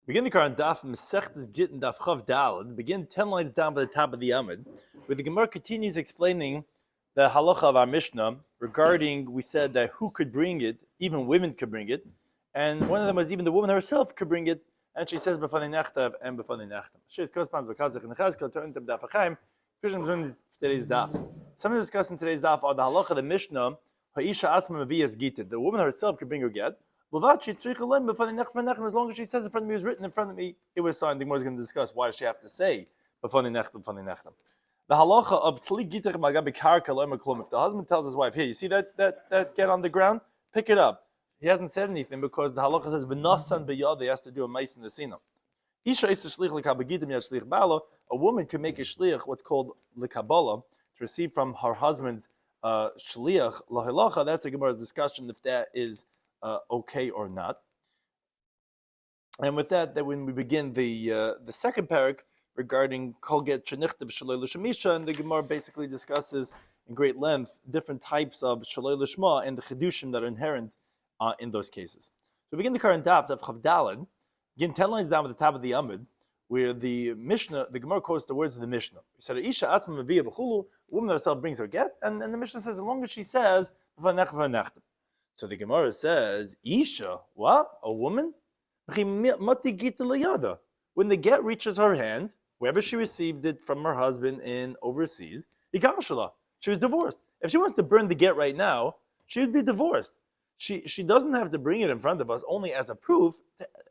Begin the current Daf Mesechtes Gitin Daf begin 10 lines down by the top of the Amud, where the Gemara continues explaining the halacha of our Mishnah regarding, we said that who could bring it, even women could bring it, and one of them was even the woman herself could bring it, and she says b'fanei nechtav and b'fanei nechtam. She corresponds to Kazakh and Chazkel, turning to Daf Achaim, today's Daf. Something discussed in today's Daf are the halacha of the Mishnah, Ha'isha asma maviyas Gitin. The woman herself could bring her get. As long as she says in front of me, it was written in front of me, it was signed. The Gemara is going to discuss why does she have to say b'fanei nechtam, b'fanei nechtam. The halacha of tli gitach magabi karka lo klum. If the husband tells his wife, "Here, you see that get on the ground? Pick it up." He hasn't said anything because the halacha says b'nasan b'yad. He has to do a ma'is in the sina. Isha is shlich lekabagidim yad shlich bala. A woman can make a shlich, what's called lekabala, to receive from her husband's shliach lahilacha. That's a Gemara's discussion if that is okay or not. And with that, when we begin the second parak regarding kol get shenichtav shaloi l'shamisha, and the Gemara basically discusses in great length different types of shaloi l'shma and the chedushim that are inherent in those cases. So we begin the current daf of Chavdalin, again 10 lines down at the top of the Amud, where the Mishnah, the Gemara quotes the words of the Mishnah. He said, "Isha atzma maviyah b'chulu." A woman herself brings her get, and the Mishnah says as long as she says v'nech v'nechtem. So the Gemara says, Isha, what? A woman? When the get reaches her hand, wherever she received it from her husband in overseas, she was divorced. If she wants to burn the get right now, she would be divorced. She doesn't have to bring it in front of us only as a proof,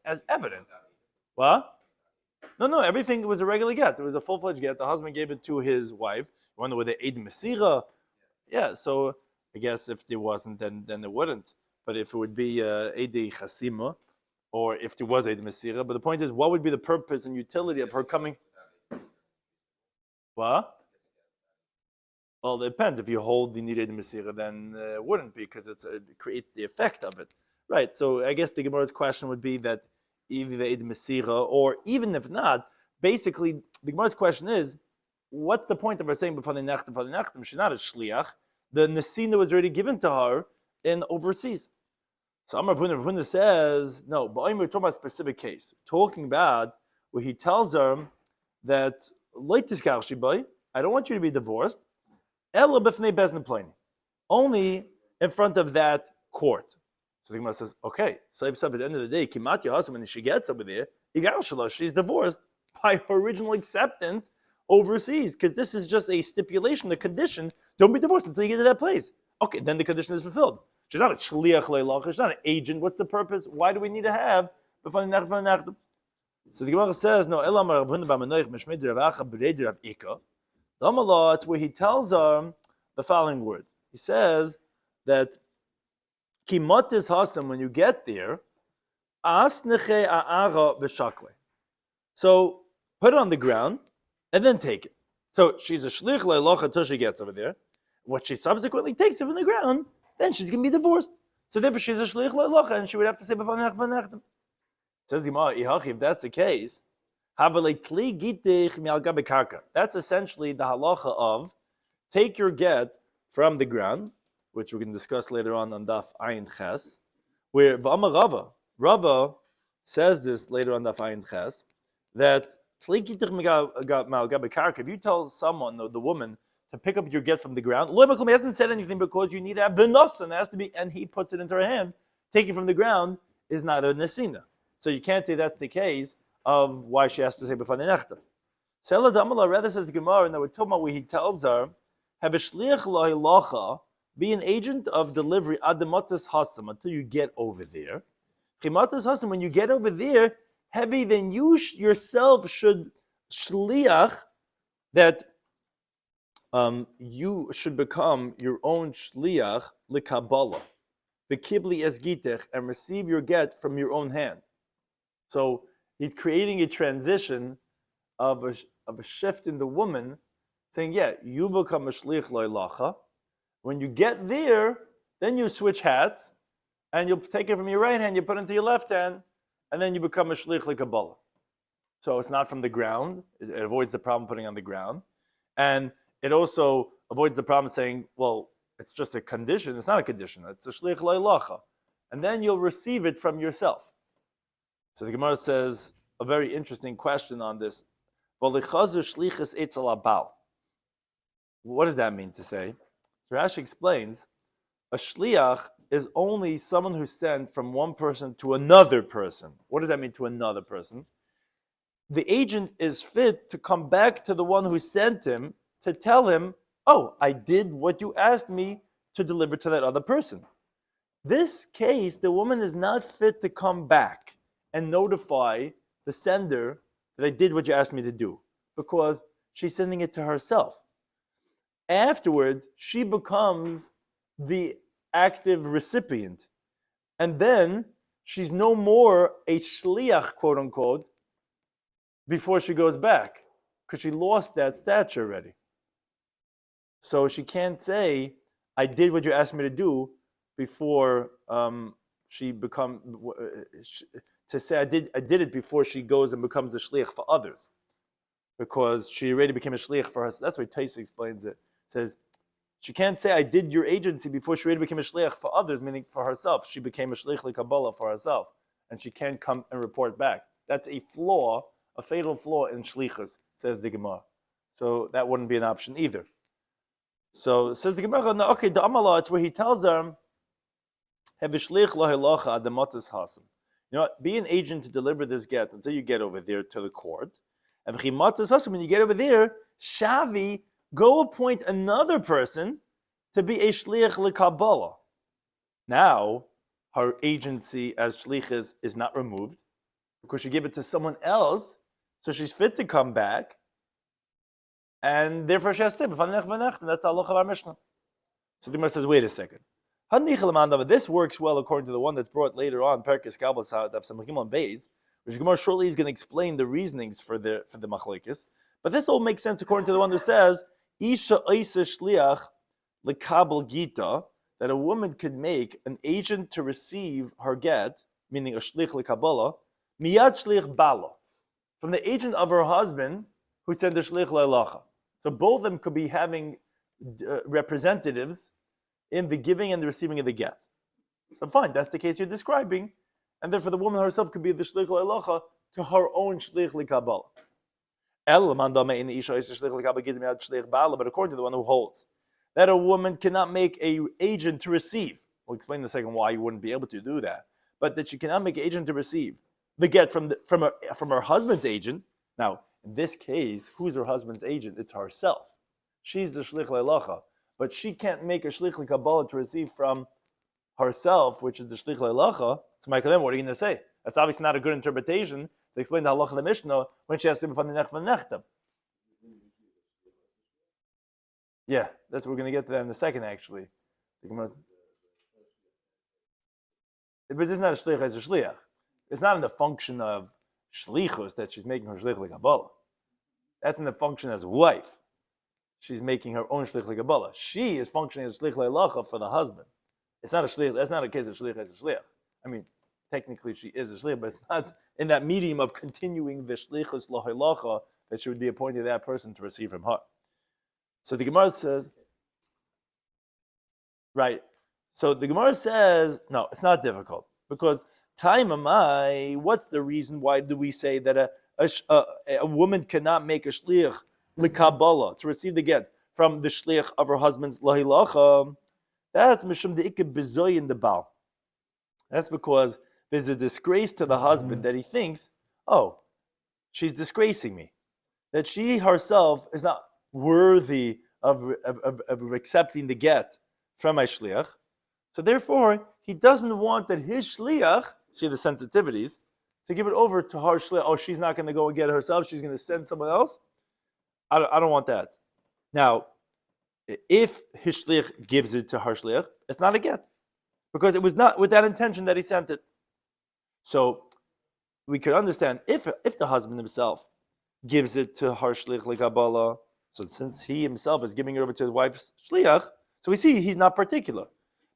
as evidence. What? No, everything was a regular get. It was a full-fledged get. The husband gave it to his wife. You wonder whether Eid Mesira? Yeah, so I guess if there wasn't, then it wouldn't. But if it would be Eidei Chasima, or if there was Eid Mesira, but the point is, what would be the purpose and utility of her coming? What? Well, it depends. If you hold the need Eid Mesira, then it wouldn't be, because it creates the effect of it. Right, so I guess the Gemara's question would be that either the Eid Mesira, or even if not, basically, the Gemara's question is, what's the point of her saying b'fanei nechtam, b'fanei nechtam? She's not a shliach. The nesina was already given to her in overseas. So Amar Ravuna says, no, but we're talking about a specific case. Talking about where he tells her that, I don't want you to be divorced, only in front of that court. So the Gemara says, okay, so if at the end of the day, Kimat Yahasam, when she gets over there, she's divorced by her original acceptance overseas, because this is just a stipulation, a condition. Don't be divorced until you get to that place. Okay, then the condition is fulfilled. She's not a shliach leilach. She's not an agent. What's the purpose? Why do we need to have? So the Gemara says, no. It's where he tells her the following words. He says that kimatis hasam, when you get there, asneche aara b'shakle. So put it on the ground and then take it. So she's a shlich leilach until she gets over there. What she subsequently takes it from the ground, then she's going to be divorced. So therefore she's a shlich leilach, and she would have to say b'fanei nechtam. Says Gemara, if that's the case, that's essentially the halacha of take your get from the ground, which we can discuss later on Daf Ayin Ches, where Rava says this later on Daf Ayin Ches, that if you tell someone, the woman, to pick up your get from the ground, he hasn't said anything because you need to have benasan, it has to be, and he puts it into her hands. Taking from the ground is not a nesina. So you can't say that's the case of why she has to say b'fanei nechtam. Sela Damala rather says Gemara, and that we're talking about where he tells her, have a shliach lahilacha, be an agent of delivery adamatas hasam until you get over there. Chimatas hasam, when you get over there, heavy, then you yourself should shliach, that you should become your own shliach likabala, the kibli es gitech, and receive your get from your own hand. So he's creating a transition of a shift in the woman, saying, yeah, you become a shliach loilacha. When you get there, then you switch hats, and you'll take it from your right hand, you put it into your left hand, and then you become a shliach likabala. So it's not from the ground. It avoids the problem putting on the ground. And it also avoids the problem saying, well, it's just a condition. It's not a condition. It's a shliach loilacha. And then you'll receive it from yourself. So the Gemara says, a very interesting question on this. What does that mean to say? Rashi explains, a shliach is only someone who's sent from one person to another person. What does that mean, to another person? The agent is fit to come back to the one who sent him to tell him, oh, I did what you asked me to deliver to that other person. This case, the woman is not fit to come back and notify the sender that I did what you asked me to do, because she's sending it to herself. Afterward, she becomes the active recipient. And then she's no more a shliach, quote unquote, before she goes back, because she lost that stature already. So she can't say, I did what you asked me to do, before she become, to say I did it before she goes and becomes a shliach for others, because she already became a shliach for herself. That's why Taisa explains it. Says she can't say I did your agency before she already became a shliach for others, meaning for herself. She became a shliach l'Kabbalah for herself, and she can't come and report back. That's a flaw, a fatal flaw in shlichus, says the Gemara. So that wouldn't be an option either. So says the Gemara, no, okay, the Amala, it's where he tells her, have shlich lahilacha adamatas hasim. You know what? Be an agent to deliver this get until you get over there to the court. And when you get over there, shavi, go appoint another person to be a shliach l'Kabbalah. Now, her agency as shliach is not removed, because she gave it to someone else, so she's fit to come back, and therefore she has to say, and that's the halacha of our Mishnah. So the Gemara says, wait a second. This works well according to the one that's brought later on, Perkis Kabbalah Daf Samachim on Beis, which Gemara shortly is going to explain the reasonings for the machlekes. But this all makes sense according to the one who says, Isha Isa Shliach Lekabel Gita, that a woman could make an agent to receive her get, meaning a shlich lekabbalah, miyad shlich bala, from the agent of her husband who sent the shlich le'alacha. So both of them could be having representatives in the giving and the receiving of the get. So fine, that's the case you're describing, and therefore the woman herself could be the shlich le'alacha to her own shlich lekabbalah. But according to the one who holds that a woman cannot make an agent to receive, we'll explain in a second why you wouldn't be able to do that, but that she cannot make an agent to receive the get from her husband's agent. Now, in this case, who's her husband's agent? It's herself. She's the shlich le'alacha, but she can't make a shlich le'kabbalah to receive from herself, which is the shlich le'alacha. So, Michael, what are you going to say? That's obviously not a good interpretation to explain the halacha of the Mishnah when she has to be from the nechtam. Yeah, that's what we're going to get to that in a second, actually. But it's not a shliach, it's a shliach. It's not in the function of shlichus that she's making her shlich le'kabbalah. That's in the function as wife. She's making her own shlich le'kabbalah. She is functioning as shlich le'alacha for the husband. It's not a shlich. That's not a case of shlich as a shliach. I mean, technically she is a shliach, but it's not in that medium of continuing the shlichus lahilacha that she would be appointed that person to receive from her. So the Gemara says, right. So the Gemara says, no, it's not difficult, because time amai, what's the reason why do we say that a woman cannot make a shliach l'kabbalah to receive the get from the shliach of her husband's lahilacha? That's mishum de'ikah bezoy in the bal. That's because there's a disgrace to the husband that he thinks, oh, she's disgracing me. That she herself is not worthy of accepting the get from my shliach. So therefore, he doesn't want that his shliach, see the sensitivities, to give it over to her shliach. Oh, she's not going to go and get it herself. She's going to send someone else. I don't want that. Now, if his shliach gives it to her shliach, it's not a get, because it was not with that intention that he sent it. So we could understand if the husband himself gives it to her shliach l'kabbalah, so since he himself is giving it over to his wife's shliach, so we see he's not particular.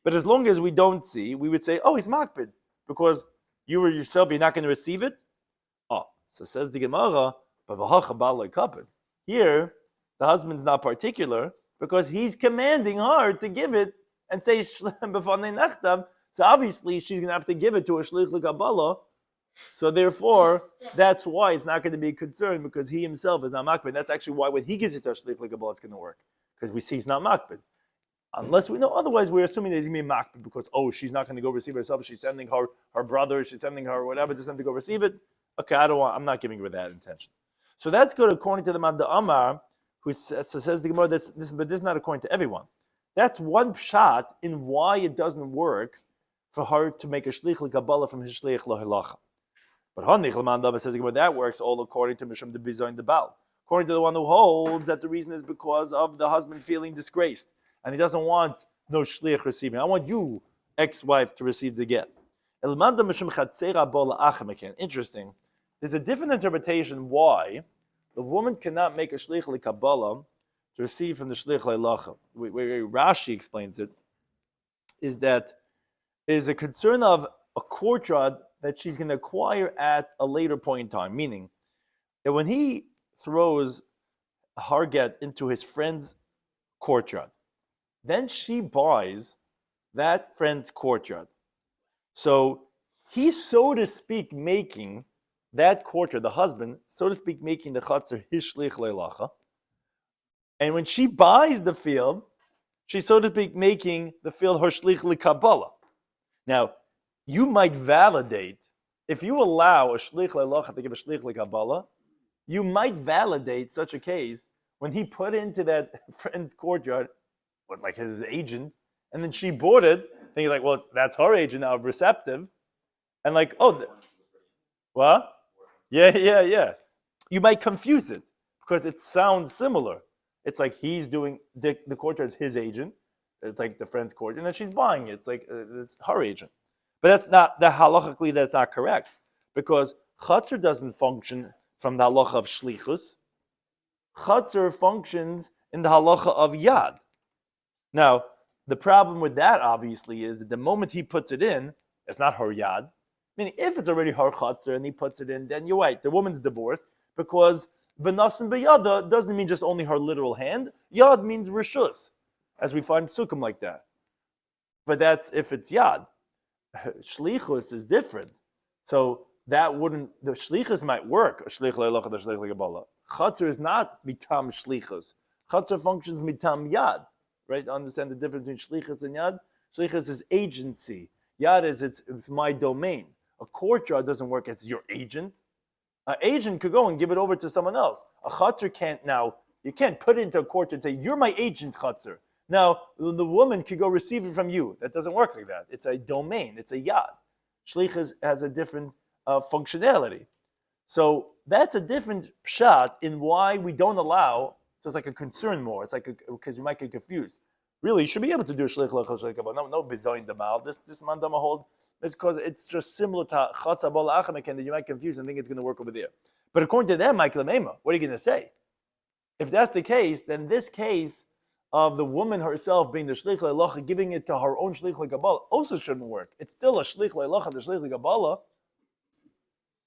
But as long as we don't see, we would say, oh, he's makpid, because you or yourself, you're not going to receive it. Oh, so says the Gemara, here, the husband's not particular, because he's commanding her to give it and say, so obviously she's going to have to give it to a shlich l'kabbalah So therefore, that's why it's not going to be a concern because he himself is not makbid. That's actually why when he gives it to a shliach l'kabbalah, it's going to work because we see he's not makbid. Unless we know otherwise, we're assuming that he's going to be makbid because she's not going to go receive it herself. She's sending her brother. She's sending her whatever to send to go receive it. Okay, I'm not giving her that intention. So that's good according to the man the Amar, who says the Gemara. But this is not according to everyone. That's one shot in why it doesn't work for her to make a shliach l'kabbalah from his shliach l'hilacha. But Hanich Lamandava says that works all according to Mishum the Bizayin the Baal. According to the one who holds that the reason is because of the husband feeling disgraced and he doesn't want no shliach receiving. I want you, ex-wife, to receive the get. Interesting. There's a different interpretation why the woman cannot make a shliach l'kabbalah to receive from the shliach l'hilacha. Rashi explains it. Is that is a concern of a courtyard that she's going to acquire at a later point in time. Meaning that when he throws her get into his friend's courtyard, then she buys that friend's courtyard. So he's, so to speak, making that courtyard, the husband, so to speak, making the chatzar his shlich le'lacha. And when she buys the field, she's, so to speak, making the field her shlich l'kabbalah. Now, you might validate, if you allow a shlich le'lacha to give a shlich l'kabbalah, you might validate such a case when he put into that friend's courtyard, with like his agent, and then she bought it, then you're like, well, that's her agent now, receptive, and like, what? Yeah. You might confuse it because it sounds similar. It's like he's doing the courtyard is his agent. It's like the friend's courtyard, and then she's buying it. It's like it's her agent. But that's not, halachically that's not correct because chatzar doesn't function from the halacha of shlichus. Chatzar functions in the halacha of yad. Now, the problem with that obviously is that the moment he puts it in, it's not her yad. Meaning, if it's already her chatzar and he puts it in, then you're right, the woman's divorced because v'nasin b'yada doesn't mean just only her literal hand. Yad means rishus, as we find psukim like that. But that's if it's yad. Shlichus is different. So that wouldn't, the shlichus might work, a shlich le'lacha, the shlich le'kabbalah. Chatzar is not mitam shlichus. Chatzar functions mitam yad. Right? Understand the difference between shlichus and yad? Shlichus is agency. Yad is it's my domain. A courtyard doesn't work as your agent. An agent could go and give it over to someone else. A chatzar can't now, you can't put it into a courtyard and say, you're my agent chatzar. Now, the woman could go receive it from you. That doesn't work like that. It's a domain. It's a yad. Shlichus has a different functionality. So that's a different shot in why we don't allow. So it's like a concern more. It's like because you might get confused. Really, you should be able to do shlich l'chol but no bizayin damal. This mandama hold is because it's just similar to chatzah bol achamaken that you might confuse and think it's going to work over there. But according to them, Michael Mema, what are you going to say? If that's the case, then this case of the woman herself being the shlich le'lacha, giving it to her own shlich le'kabbalah, also shouldn't work. It's still a shlich le'lacha, the shlich le'kabbalah.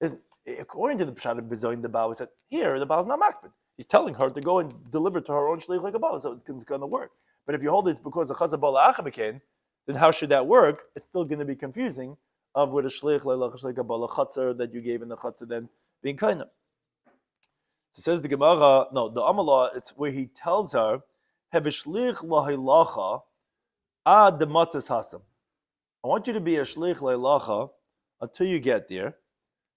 Is according to the pshat of bizayin the Baal, said here the Baal is not makbid. He's telling her to go and deliver to her own shlich le'kabbalah, so it's going to work. But if you hold this because of chazah bol achamaken, then how should that work? It's still going to be confusing of with a shlich le'lacha shlich le'kabbalah chatzar that you gave in the chatzar then being kind of. So says the Gemara, no, the Amalah, it's where he tells her, Hevishlich lahilacha ad matas hasam. I want you to be a shlich lahilacha until you get there.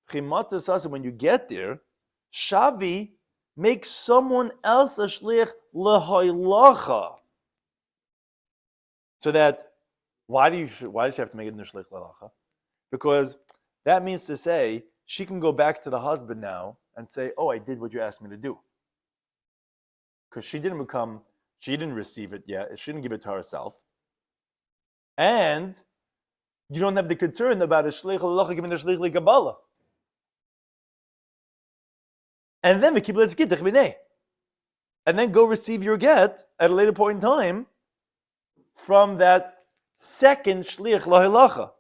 Chimatas hasam, when you get there, Shavi, make someone else a shlich lahilacha. So that, why does she have to make it in the shlich lahilacha? Because that means to say, she can go back to the husband now and say, I did what you asked me to do. Because she didn't receive it yet. She didn't give it to herself. And you don't have the concern about a shlich l'lacha giving a shlich l'kabbalah. And then let's get and then go receive your get at a later point in time from that second shlich lahilacha.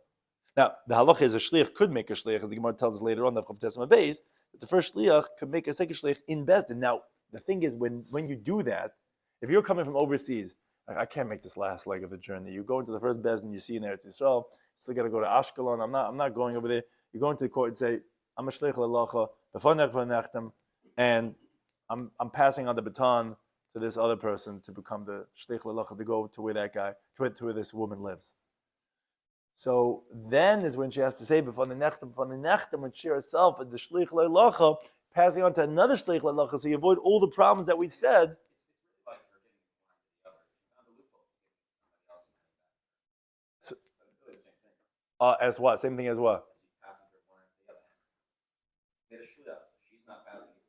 Now, the halacha is a shlich could make a shlich, as the Gemara tells us later on, the Chav Beis, that the first shlich could make a second shlich in Bezdin. Now, the thing is, when you do that, if you're coming from overseas, I can't make this last leg of the journey. You go into the first Bezdin, you see in Eretz Yisrael, still got to go to Ashkelon. I'm not going over there. You go into the court and say, I'm a shlich l'alacha, b'fanech v'nechtem, and I'm passing on the baton to this other person to become the shlich l'alacha, to go to where that guy, to where this woman lives. So then is when she has to say b'fanech nechtem, when she herself is the shlich l'alacha, passing on to another shlich l'alacha, so you avoid all the problems that we said. So, as what? Same thing as what?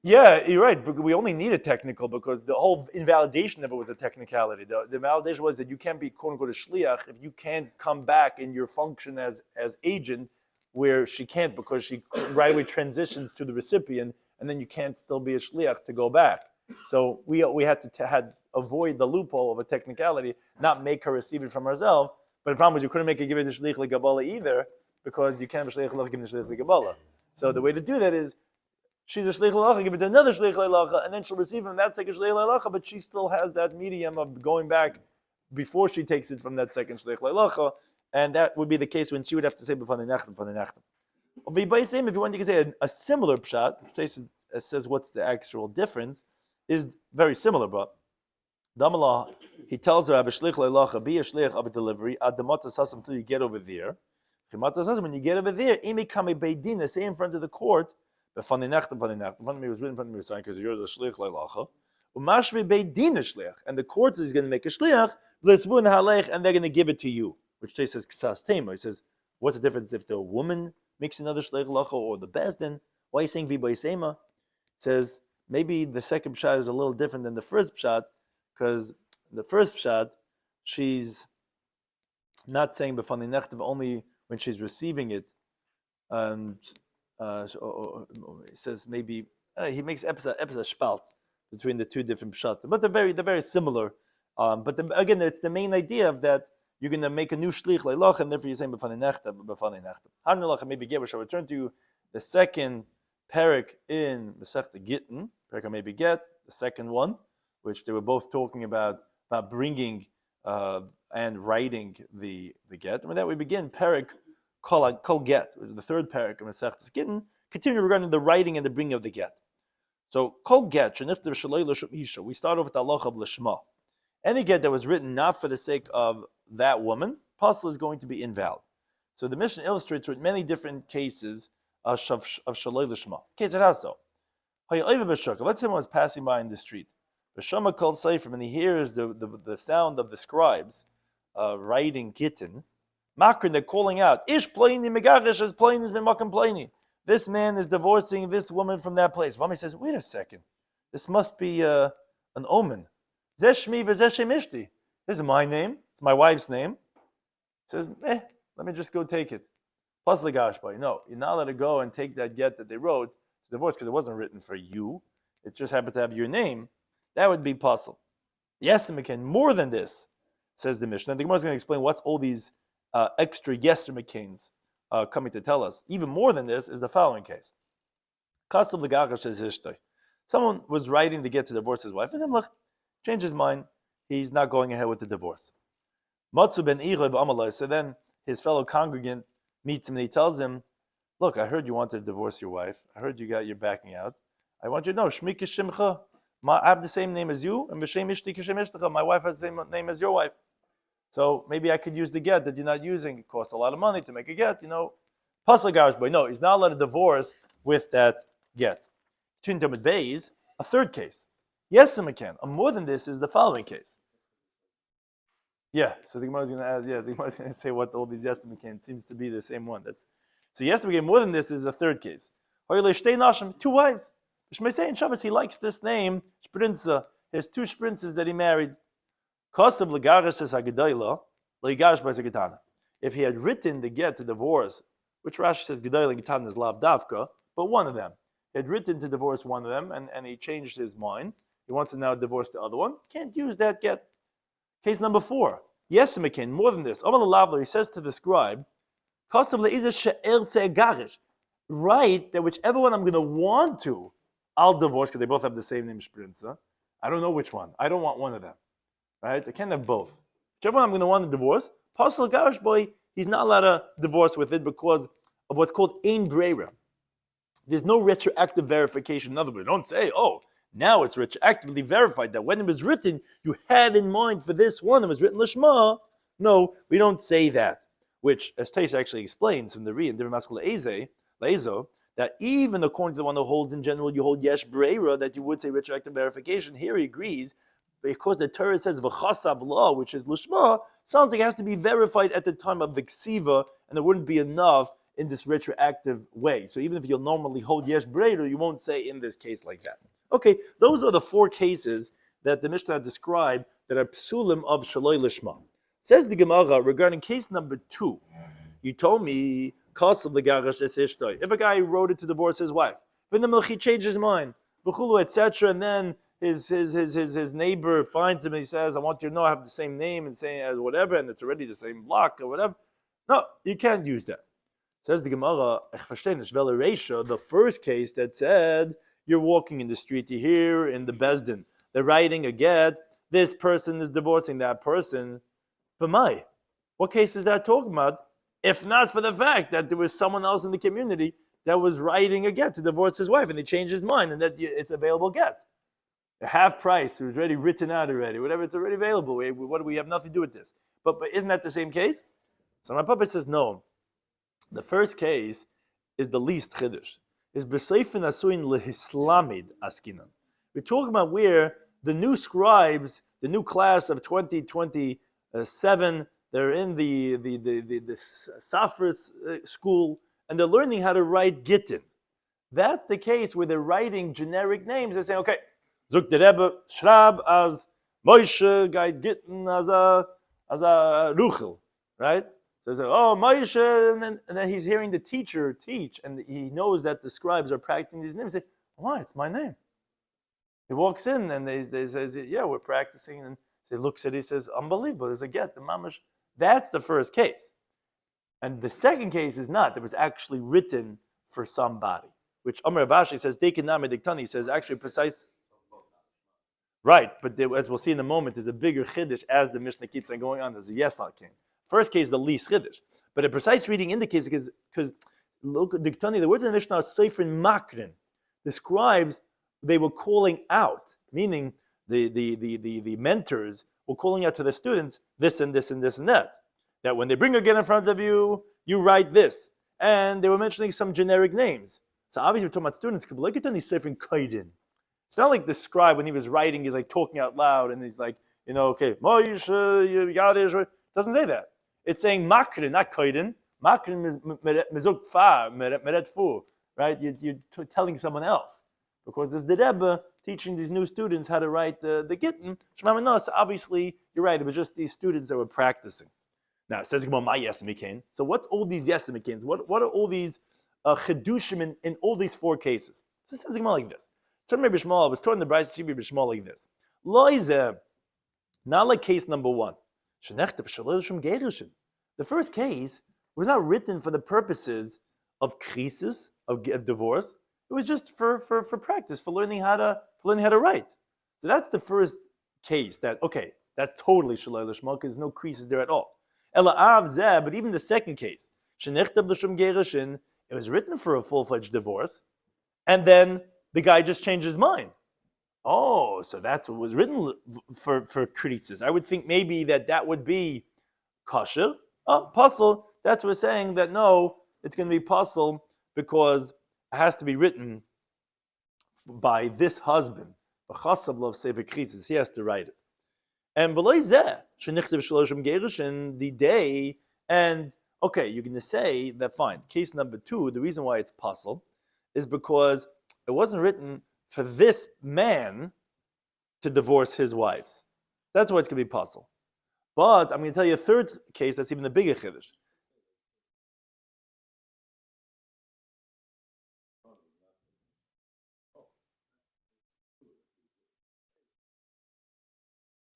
Yeah, you're right. But we only need a technical because the whole invalidation of it was a technicality. The invalidation was that you can't be quote unquote a shliach if you can't come back in your function as agent, where she can't because she right away transitions to the recipient, and then you can't still be a shliach to go back. So we had to avoid the loophole of a technicality, not make her receive it from herself. But the problem was you couldn't make her give it to shliach legabala either because you can't be shliach legabala give it to shliach legabala. So the way to do that is, she's a shlich l'alacha, give it to another shlich l'alacha, and then she'll receive from that second shlich l'alacha, but she still has that medium of going back before she takes it from that second shlich l'alacha, and that would be the case when she would have to say b'fanei nechtem. If you want to say a similar pshat, which says what's the actual difference, is very similar, but Damalah, he tells her, shlich l'alacha, be a shlich of a delivery, ad dematas hasam, until you get over there. When you get over there, imi kame beidin, say in front of the court, b'fanei nechtem, in front of me was written in front of me was saying because you're the shlich l'alacha. Umashvi beidin shlich, and the court is going to make a shlich, l'svun halech, and they're going to give it to you. Which says ksas tema. He says, what's the difference if the woman makes another shlich l'alacha or the bezdin? Why are you saying v'baisema? Says maybe the second pshat is a little different than the first pshat because the first pshat she's not saying b'fanei nechtem only when she's receiving it, and he says maybe he makes episa spalt between the two different pshat, but they're very similar. But again, it's the main idea of that you're going to make a new shlich leilach, and therefore you're saying b'fanei nechtem. Hanulach maybe get. We shall return to the second parak in Masechta Gitin, parak maybe get the second one, which they were both talking about bringing and writing the get. And with that we begin parak kol get, the third parak of Masechta Gitin, continue regarding the writing and the bringing of the get. So kol get shenifter shalei l'shum isha. We start off with the halacha of l'shma. Any get that was written not for the sake of that woman, pasal is going to be invalid. So the Mishnah illustrates with many different cases of shalei l'shma. Case it has so. Let's say someone was passing by in the street. B'shama kol seifrim, and he hears the sound of the scribes writing gitin. Makrin, they're calling out, Ish pleini megaresh as pleini is b'makom pleini. This man is divorcing this woman from that place. Rami says, wait a second. This must be an omen. Zeh shmi v'zeh shem ishti. This is my name. It's my wife's name. He says, let me just go take it. Plus legashbay. No, you're not allowed to go and take that get that they wrote, divorce, because it wasn't written for you. It just happened to have your name. That would be puzzle. Yes, and more than this, says the Mishnah. The Gemara is going to explain what's all these extra yeser mekains coming to tell us. Even more than this is the following case. Someone was writing to get to divorce his wife, and then changed his mind. He's not going ahead with the divorce. So then his fellow congregant meets him and he tells him, look, I heard you wanted to divorce your wife. I heard you're backing out. I want you to know, Shmi Kishimcha, I have the same name as you, and B'Shem Ishti Kishem Ishtacha, my wife has the same name as your wife. So maybe I could use the get that you're not using. It costs a lot of money to make a get, Pasal Garish Boy. No, he's not allowed to divorce with that get. Between them and Beis, a third case. Yes, can. More than this is the following case. Yeah, so the Gemara is going to ask, the Gemara is going to say what all these yes can seems to be the same one. So yes, more than this is a third case. Two wives. Shmei in Shabbos, he likes this name, Sprinza. There's two Sprinzes that he married. If he had written the get to divorce, which Rashi says Gedayla and Gitana is lav davka, but one of them. He had written to divorce one of them, and he changed his mind. He wants to now divorce the other one. Can't use that get. Case number 4. Yes, McCain, more than this. He says to the scribe, write that whichever one I'm going to want to, I'll divorce, because they both have the same name, Sprinza. I don't know which one. I don't want one of them. Right? I can't have both. Whichever one I'm going to want to divorce, Pasal Garish Boy, he's not allowed to divorce with it because of what's called ein breira. There's no retroactive verification. In other words, don't say, oh, now it's retroactively verified that when it was written, you had in mind for this one, it was written Lishma. No, we don't say that. Which, as Tais actually explains from the Ri and Divin Maskal Le'ezo, that even according to the one who holds in general, you hold Yesh Breira, that you would say retroactive verification. Here he agrees, because the Torah says V'chasav law, which is Lishma, sounds like it has to be verified at the time of the Ksiva, and it wouldn't be enough in this retroactive way. So even if you'll normally hold Yesh Breira, you won't say in this case like that. Okay, those are the 4 cases that the Mishnah described that are psulim of Shaloi Lishma. Says the Gemara regarding case number 2. You told me if a guy wrote it to divorce his wife, then the milchi changed his mind, etc., and then his neighbor finds him and he says, I want you to know I have the same name and same as whatever, and it's already the same block or whatever. No, you can't use that. Says the Gemara, the first case that said you're walking in the street, you hear in the Bezdin, they're writing a get, this person is divorcing that person. But what case is that talking about? If not for the fact that there was someone else in the community that was writing a get to divorce his wife and he changed his mind and that it's available get. A half price, it was already written out already, whatever, it's already available. What do we have nothing to do with this? But isn't that the same case? So my Papa says no. The first case is the least chiddush. Is b'seifin asuin lehislamid askinan. We're talking about where the new scribes, the new class of 2027, they're in the Safras school, and they're learning how to write Gitin. That's the case where they're writing generic names. They're saying, okay, Zuk the Rebbe, Shrab as Moshe, guy Gitin as a Ruchel, right? So they say, oh, Moshe, and then he's hearing the teacher teach, and he knows that the scribes are practicing these names. He says, why? It's my name. He walks in, and they say, yeah, we're practicing, and he looks at it, he says, unbelievable, there's a get, the mamash. That's the first case. And the second case is not. It was actually written for somebody, which Amr Avashi says, Dekiname Diktani says, actually precise. Right, but there, as we'll see in a moment, there's a bigger chiddush as the Mishnah keeps on going on. There's a yes al king. First case, the least chiddush. But a precise reading indicates, because Diktani, the words in the Mishnah are seifrin makrin. The scribes, they were calling out, meaning the mentors were calling out to the students this and this and this and that. That when they bring a get in front of you, you write this. And they were mentioning some generic names. So obviously we're talking about students. It's not like the scribe when he was writing, he's like talking out loud and he's like, okay, Moshe, Yadish. Doesn't say that. It's saying makrin, not kaidin. Makrin is mezuk fa, meret fu, right? You're telling someone else. Because there's the Rebbe teaching these new students how to write the Gitin. So obviously, you're right, it was just these students that were practicing. Now, it says, so what's all these yesimikins? What are all these chedushim in all these 4 cases? So it says like this. I was taught in the Bryce Shibi Bishmal like this. Not like case number 1. The first case was not written for the purposes of krisis, of divorce. It was just for practice, for learning how to write. So that's the first case that, okay, that's totally shalai l'shma, because no creases there at all. But even the second case, it was written for a full-fledged divorce, and then the guy just changed his mind. Oh, so that's what was written for krisis. I would think maybe that would be kosher. Oh, puzzle. That's what we're saying, that no, it's going to be puzzle because it has to be written by this husband. He has to write it. And the day, and okay, you're going to say that fine. Case number 2, the reason why it's puzzle is because it wasn't written for this man to divorce his wives. That's why it's going to be puzzle. But I'm going to tell you a third case that's even a bigger chiddush.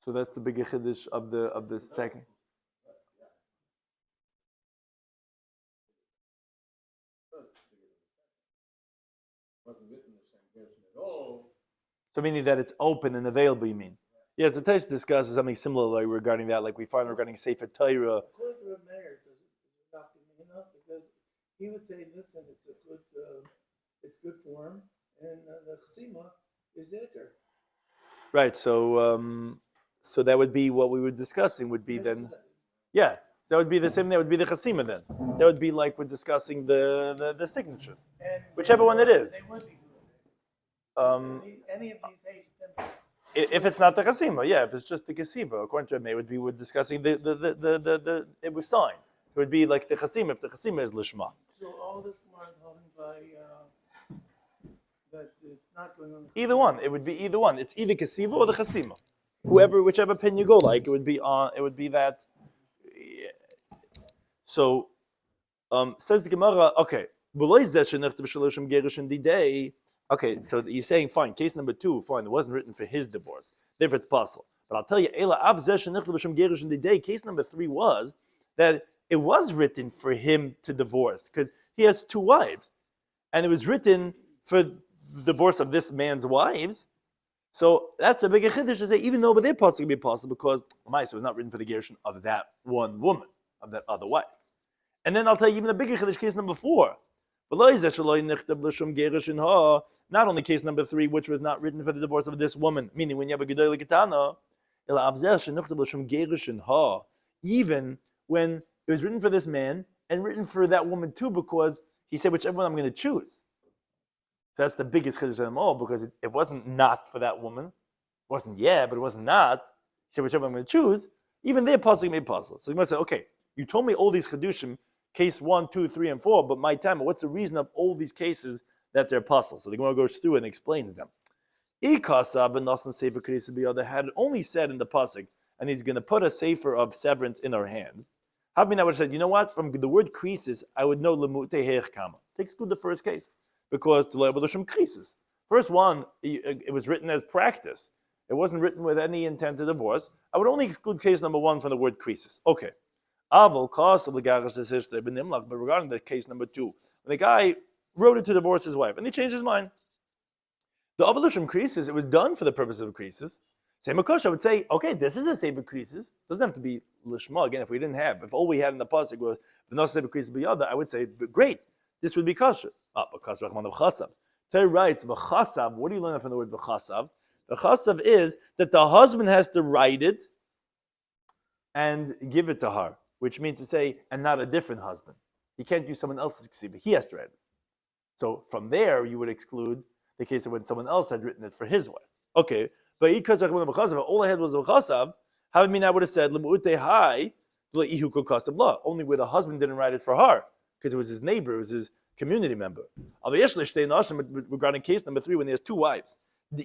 So that's the bigger chiddush of the second. So meaning that it's open and available, you mean? Yes, the text discusses something similar regarding that, like we find regarding Sefer Torah. According to Reb Meir, does it not give me enough? Because he would say, listen, it's good form, and the chsima is there. Right. So that would be what we were discussing. Would be then, yeah. So that would be the same. That would be the chasima then. That would be like we're discussing the signatures, And whichever one it is. They would be any of these If it's not the chasima, yeah. If it's just the kesiva, according to Rabbi, we're discussing the it was signed. It would be like the chasima if the chasima is lishma. So all this Gemara is holding by that it's not going on. Either one. It would be either one. It's either kesiva or the chasima. Whichever pin you go like, it would be on. It would be that. So, says the Gemara. Okay. Okay, so you're saying fine. Case number 2, fine. It wasn't written for his divorce. Therefore, it's possible. But I'll tell you, case number 3 was that it was written for him to divorce because he has 2 wives, and it was written for the divorce of this man's wives. So that's a bigger chiddush to say, even though they're possible to be possible because Maisa was not written for the gerushin of that one woman, of that other wife. And then I'll tell you even a bigger chiddush, case number 4. Not only case number 3, which was not written for the divorce of this woman, meaning when you have a gedolei ketana, even when it was written for this man and written for that woman too, because he said whichever one I'm going to choose. So that's the biggest chiddush of them all, because it wasn't not for that woman. It wasn't but it wasn't not. He said whichever I'm going to choose. Even they're possible made possible. So you must say, okay, you told me all these chidushim, case 1, 2, 3, and 4, but my time, what's the reason of all these cases that they're possible? So the Gemara goes through and explains them. Ikasa had only said in the pasuk, and he's going to put a sefer of severance in her hand. Havmin, I would have said, you know what? From the word krisis, I would know lemute heich kama. Exclude the first case because to le'avodoshem krisis. First one, it was written as practice. It wasn't written with any intent to divorce. I would only exclude case number 1 from the word krisis. Okay. But regarding the case number 2, when the guy wrote it to divorce his wife and he changed his mind, the evolution krisis, it was done for the purpose of krisis. Same Akosha would say, okay, this is a sefer krisis. Doesn't have to be lishma. Again, if all we had in the pasuk was v'nos sefer krisis b'yada, I would say, great, this would be kosher. But kosher rachman of chasav. Terry writes, v'chasav. What do you learn from the word v'chasav? V'chasav is that the husband has to write it and give it to her, which means to say, and not a different husband. He can't use someone else's ksiva. He has to write it. So from there, you would exclude the case of when someone else had written it for his wife. Okay, but all I had was a chasav. How would mean I would have said only where the husband didn't write it for her because it was his neighbor, it was his community member. Regarding case number 3, when he has 2 wives, the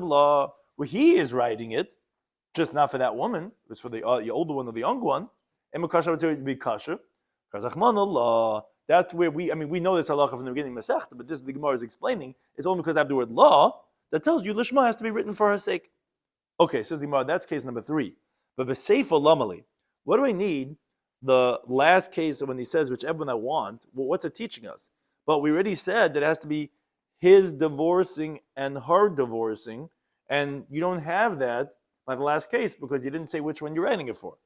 law where he is writing it, just not for that woman, it's for the older one or the young one. And Makasha would say it would be kasher. That's where we know this halacha from the beginning of Masechta, but this is the Gemara is explaining. It's only because I have the word law that tells you lishma has to be written for her sake. Okay, says the Gemara, that's case number 3. But the seifa lamali, what do I need? The last case when he says whichever one I want, well, what's it teaching us? But we already said that it has to be his divorcing and her divorcing, and you don't have that by the last case because you didn't say which one you're writing it for.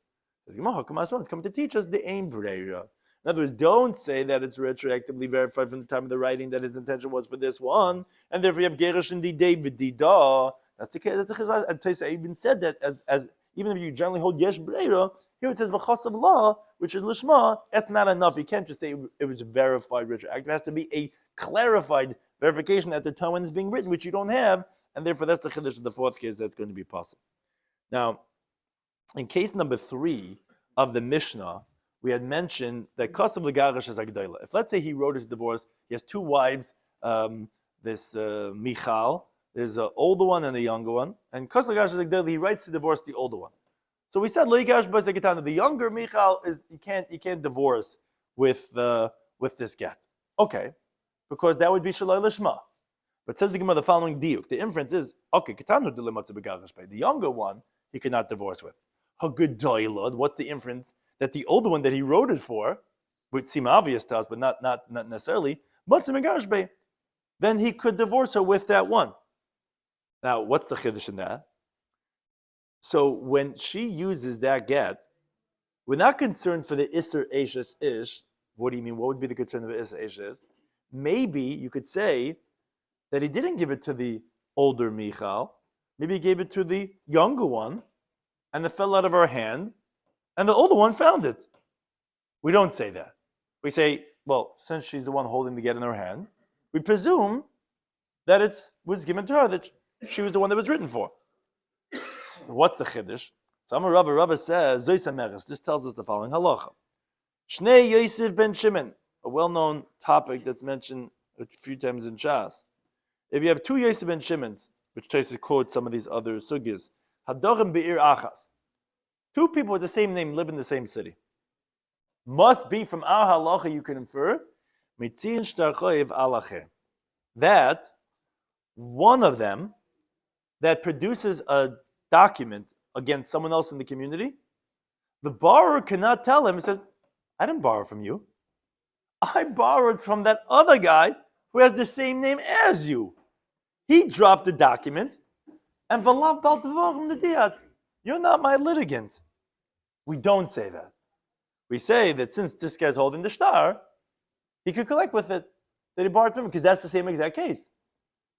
Says Gemara, it's come to teach us the aim breira. In other words, don't say that it's retroactively verified from the time of the writing that his intention was for this one, and therefore you have Gerush and David Dida. That's the case. That's the case. I even said that as even if you generally hold Yesh Breira, here it says V'chasav law, which is Lishma. That's not enough. You can't just say it was verified retroactive. It has to be a clarified verification at the time when it's being written, which you don't have, and therefore that's the chiddush of the 4th case that's going to be possible. Now, in case number 3 of the Mishnah, we had mentioned that Kasav L'Garash is Agdayla. If let's say he wrote his divorce, he has 2 wives, Michal, there's an older one and a younger one, and Kasav L'Garash is Agdayla, he writes to divorce the older one. So we said L'Garash B'Zeketana, the younger Michal is you can't divorce with this get. Okay, because that would be Shalai Lishma. But says the Gemara the following diuk. The inference is okay. Ketanu Dilematze B'Garash. The younger one he cannot divorce with. Hagudoylod. What's the inference? That the older one that he wrote it for would seem obvious to us, but not necessarily. Then he could divorce her with that one. Now, what's the chiddush in that? So when she uses that get, we're not concerned for the Isser Eishes Ish, What do you mean? What would be the concern of Eshes? Maybe you could say that he didn't give it to the older Michal. Maybe he gave it to the younger one, and it fell out of her hand, and the older one found it. We don't say that. We say, well, since she's the one holding the get in her hand, we presume that it was given to her, that she was the one that was written for. What's the chiddush? So Rava says, this tells us the following halacha. Shnei Yosef ben Shimon, a well-known topic that's mentioned a few times in Shas. If you have two Yosef ben Shimons, which tries to quote some of these other sugyas, Hadorim be'ir achas, two people with the same name live in the same city. Must be from our halacha you can infer, mitzin shtarchoiv alacher, that one of them that produces a document against someone else in the community, the borrower cannot tell him, he says, I didn't borrow from you. I borrowed from that other guy who has the same name as you. He dropped the document, and v'lav bal tvarim l'diat. You're not my litigant. We don't say that. We say that since this guy's holding the shtar, he could collect with it that he borrowed from him, because that's the same exact case.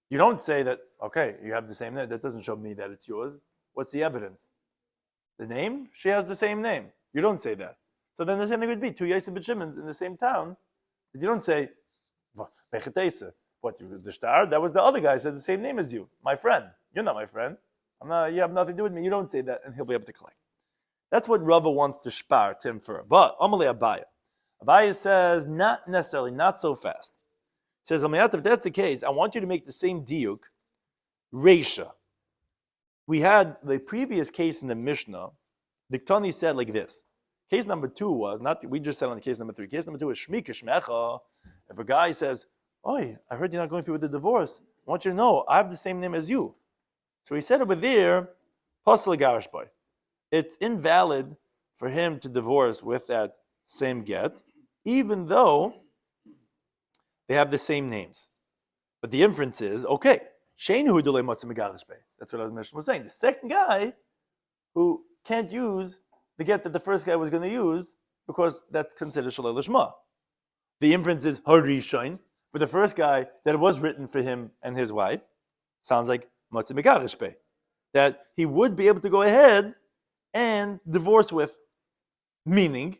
You don't say that, okay, you have the same name. That doesn't show me that it's yours. What's the evidence? The name? She has the same name. You don't say that. So then the same thing would be two Yosef ben Shimons in the same town. You don't say, what, the shtar? That was the other guy who says the same name as you, my friend. You're not my friend. You have nothing to do with me. You don't say that, and he'll be able to collect. That's what Rava wants to spar, to infer. But Amalei Abaya. Abaya says, not necessarily, not so fast. He says, if that's the case, I want you to make the same diuk, Reisha. We had the previous case in the Mishnah, the Ktani said like this. Case number 2 was, not we just said on the case number 3. Case number 2 is Shmika Shmecha. If a guy says, Oi, I heard you're not going through with the divorce. I want you to know, I have the same name as you. So he said over there, Pasal Garish Boy. It's invalid for him to divorce with that same get, even though they have the same names. But the inference is, okay, that's what the Mishnah was saying. The second guy who can't use the get that the first guy was going to use because that's considered Shalei Lishma. The inference is Harishain, but the first guy that was written for him and his wife sounds like Matzah Megarishpe, that he would be able to go ahead and divorce with, meaning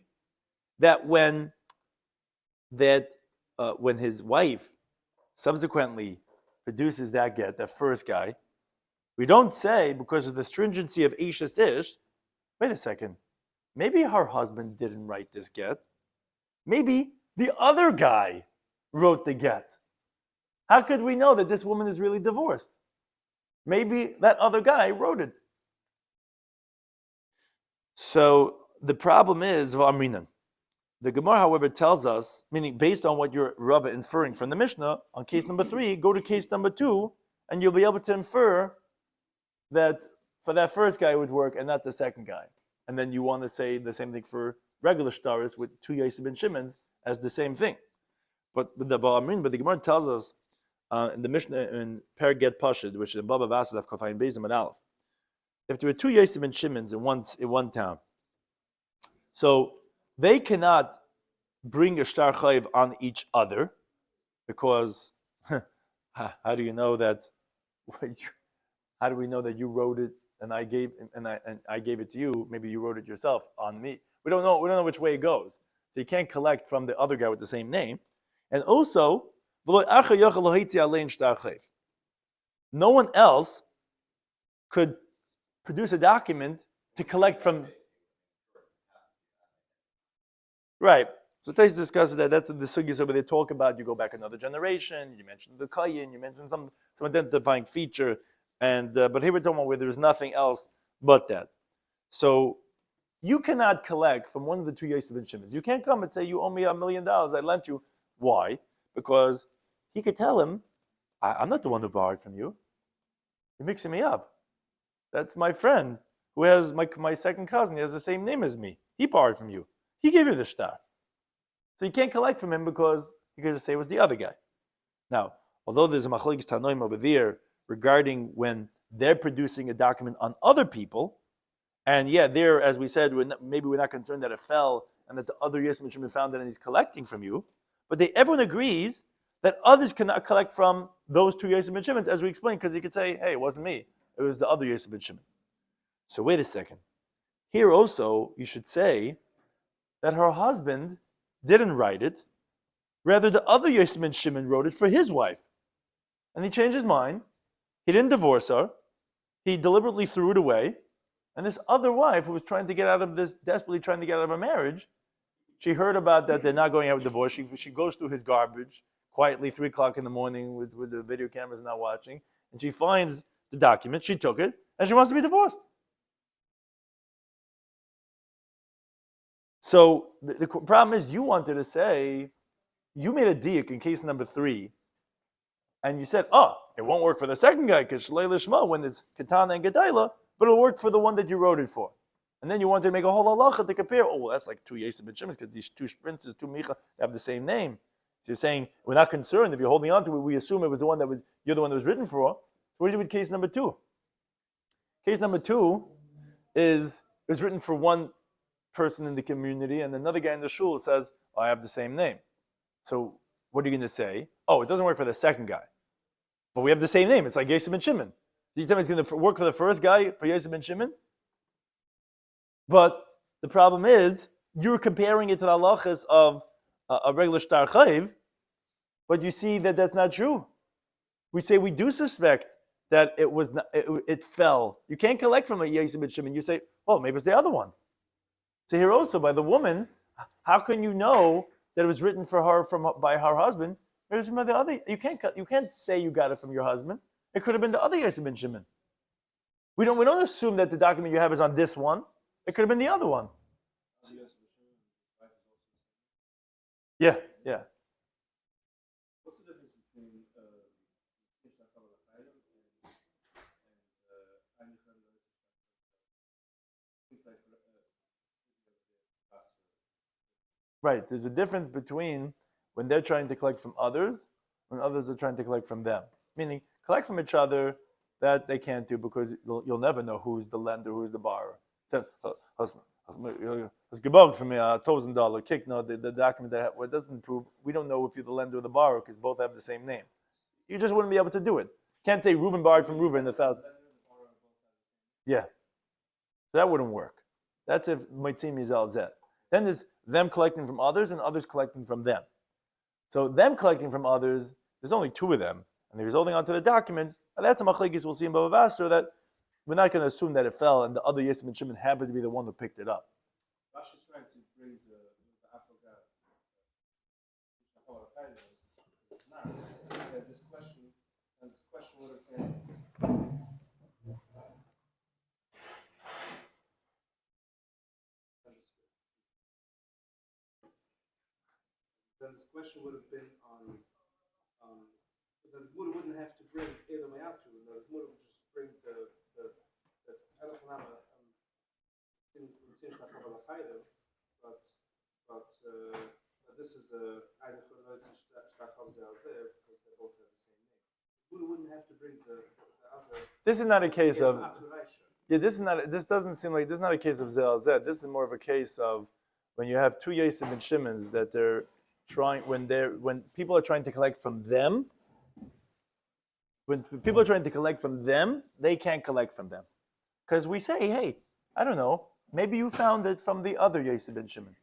that when his wife subsequently produces that get, that first guy, we don't say, because of the stringency of Isha's Ish, wait a second, maybe her husband didn't write this get. Maybe the other guy wrote the get. How could we know that this woman is really divorced? Maybe that other guy wrote it. So the problem is, V'amrinan. The Gemara, however, tells us, meaning based on what you're Rava inferring from the Mishnah, on case number 3, go to case number 2, and you'll be able to infer that for that first guy it would work and not the second guy. And then you want to say the same thing for regular shtaris with two Yosef ben Shimons as the same thing. But the Gemara tells us in the Mishnah in Perget Pashid, which is in Baba Vasav Kofayin Bezim and Aleph, if there were two Yosef ben Shimons in one town, so they cannot bring a shtar chayiv on each other, because how do you know that? How do we know that you wrote it and I gave it to you? Maybe you wrote it yourself on me. We don't know which way it goes. So you can't collect from the other guy with the same name. And also, no one else could produce a document to collect from. Right. So Tais discusses that. That's the sugis over there talk about. You go back another generation. You mentioned the kayin. You mentioned some identifying feature. And but here we're talking about where there is nothing else but that. So you cannot collect from one of the two Yosef ben Shimons. You can't come and say, you owe me $1 million, I lent you. Why? Because he could tell him, I'm not the one who borrowed from you. You're mixing me up. That's my friend who has my second cousin. He has the same name as me. He borrowed from you. He gave you the shtar. So you can't collect from him because you could just say it was the other guy. Now, although there's a machlokes tanoim over there regarding when they're producing a document on other people, and yeah, there, as we said, maybe we're not concerned that it fell and that the other Yosem Shimon found it and he's collecting from you. But everyone agrees that others cannot collect from those two Yosem Shimons, as we explained, because you could say, hey, it wasn't me. It was the other Yosem Shimon. So wait a second. Here also, you should say that her husband didn't write it. Rather, the other Yosem Shimon wrote it for his wife. And he changed his mind. He didn't divorce her. He deliberately threw it away. And this other wife, who was trying to get out of this, desperately trying to get out of a marriage, she heard about that they're not going out with divorce. She goes through his garbage quietly, 3 o'clock in the morning with the video cameras not watching. And she finds the document. She took it. And she wants to be divorced. So the problem is you wanted to say, you made a diak in case number 3, and you said, it won't work for the second guy because Shalei Lishma, when it's Katana and Gedailah, but it'll work for the one that you wrote it for. And then you wanted to make a whole halacha to compare. Oh, well, that's like 2 Yosem ben Shimon because these 2 princes, 2 Micha, they have the same name. So you're saying, we're not concerned. If you're holding on to it, we assume it was the one you're the one that was written for. So what do you do with case number 2? Case number 2 is, it was written for one person in the community, and another guy in the shul says, I have the same name. So what are you going to say? It doesn't work for the second guy. But we have the same name. It's like Yosem ben Shimon. Do you tell me it's going to work for the first guy, for Yosem ben Shimon? But the problem is, you're comparing it to the halachas of a regular shtar chayiv, but you see that that's not true. We say we do suspect that it fell. You can't collect from a Yosem ben Shimon. You say, maybe it's the other one. So here also, by the woman, how can you know that it was written for her by her husband? It was from the other. You can't say you got it from your husband. It could have been the other Yosem ben Shimon. We don't assume that the document you have is on this one. It could have been the other one. Yeah. What's the difference between Right. There's a difference between when they're trying to collect from others, when others are trying to collect from them. Meaning, collect from each other, that they can't do because you'll never know who's the lender, who's the borrower. So, it's geborged for me $1,000 kick. No, the document that it doesn't prove. We don't know if you're the lender or the borrower because both have the same name. You just wouldn't be able to do it. Can't say Reuben borrowed from Reuben 1,000. Yeah, that wouldn't work. That's if Maitzim Yizal Zet. Then there's them collecting from others and others collecting from them. So them collecting from others, there's only 2 of them, and they're holding onto the document. And that's a machlekes we'll see in Bava Basra that we're not going to assume that it fell and the other Yosem ben Shimon happened to be the one who picked it up. Rashi's trying to bring the Afrogat this question would have been on the Gemara wouldn't have to bring Edom Ayatu, the Gemara would just bring the Telefnama in but this is a because they both have the same name. The Gemara wouldn't have to bring the other. This is not a case of. Yeah, this doesn't seem like this is not a case of Zel Zed. This is more of a case of when you have 2 Yosem ben Shimons that they're trying when people are trying to collect from them. When people are trying to collect from them, they can't collect from them. Because we say, hey, I don't know, maybe you found it from the other Yosef ben Shimon.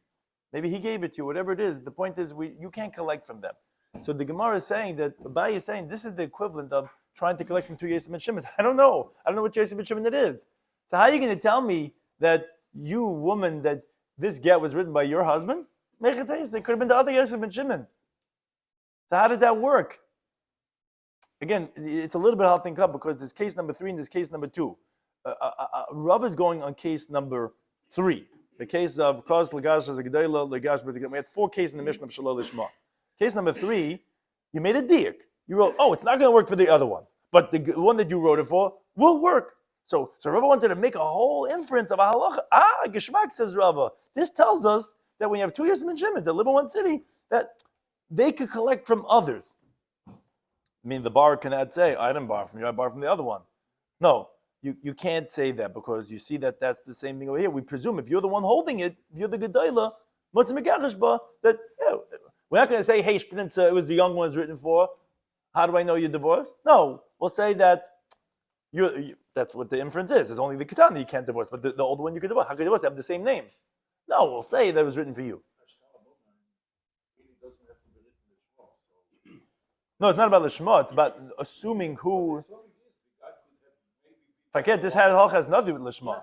Maybe he gave it to you, whatever it is. The point is, you can't collect from them. So the Gemara is saying that, Abai is saying, this is the equivalent of trying to collect from 2 Yosef ben Shimons. I don't know what Yosef ben Shimon it is. So how are you going to tell me that you, woman, that this get was written by your husband? It could have been the other Yosef ben Shimon. So how does that work? Again, it's a little bit hard to think up because there's case number 3 and there's case number 2. Rav is going on case number 3. The case of Kos Lagash as a Gedela, Lagash, we had 4 cases in the Mishnah of Shalol Lishma. Case number 3, you made a diak. You wrote, it's not going to work for the other one, but the one that you wrote it for will work. So Rav wanted to make a whole inference of a halacha. Geshmak, says Rav. This tells us that when you have 2 Yosef ben Shimon that live in one city, that they could collect from others. I mean, the borrower cannot say, I didn't borrow from you, I borrowed from the other one. No, you can't say that because you see that that's the same thing over here. We presume if you're the one holding it, if you're the Gedailah, that we're not going to say, hey, it was the young one it's written for. How do I know you're divorced? No, we'll say that that's what the inference is. It's only the Ketana you can't divorce, but the older one you can divorce. How can you divorce? They have the same name. No, we'll say that it was written for you. No, it's not about the Shema. It's about assuming who. Forget this halacha has nothing to do with Lishma.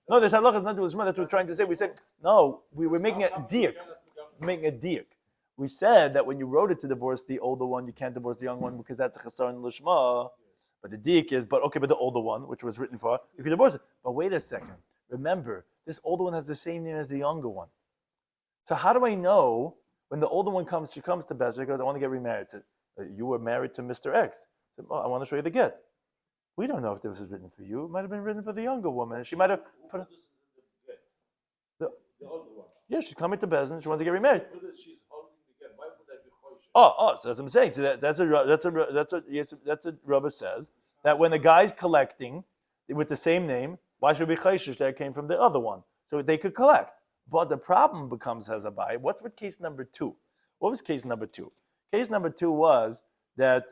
No, this halacha has nothing to do with Lishma. That's what we're trying to say. We said no. We were making a diak. Making a diak. We said that when you wrote it to divorce the older one, you can't divorce the young one because that's a chasar in Lishma. But the diak is, but the older one, which was written for, you can divorce it. But wait a second. Remember, this older one has the same name as the younger one. So how do I know when the older one comes? She comes to Bezra, she goes, I want to get remarried. Said, you were married to Mr. X. Said, I want to show you the get. We don't know if this was written for you. It might have been written for the younger woman. She might have put the older one. Yeah, she's coming to Bezin. She wants to get remarried. She's holding the get. Why would that be choish? So that's what I'm saying. So that's what Rabbi says, that when the guy's collecting with the same name, why should it be chayshish that came from the other one? So they could collect. But the problem becomes, has a buy. What's with case number 2? What was case number 2? Case number 2 was that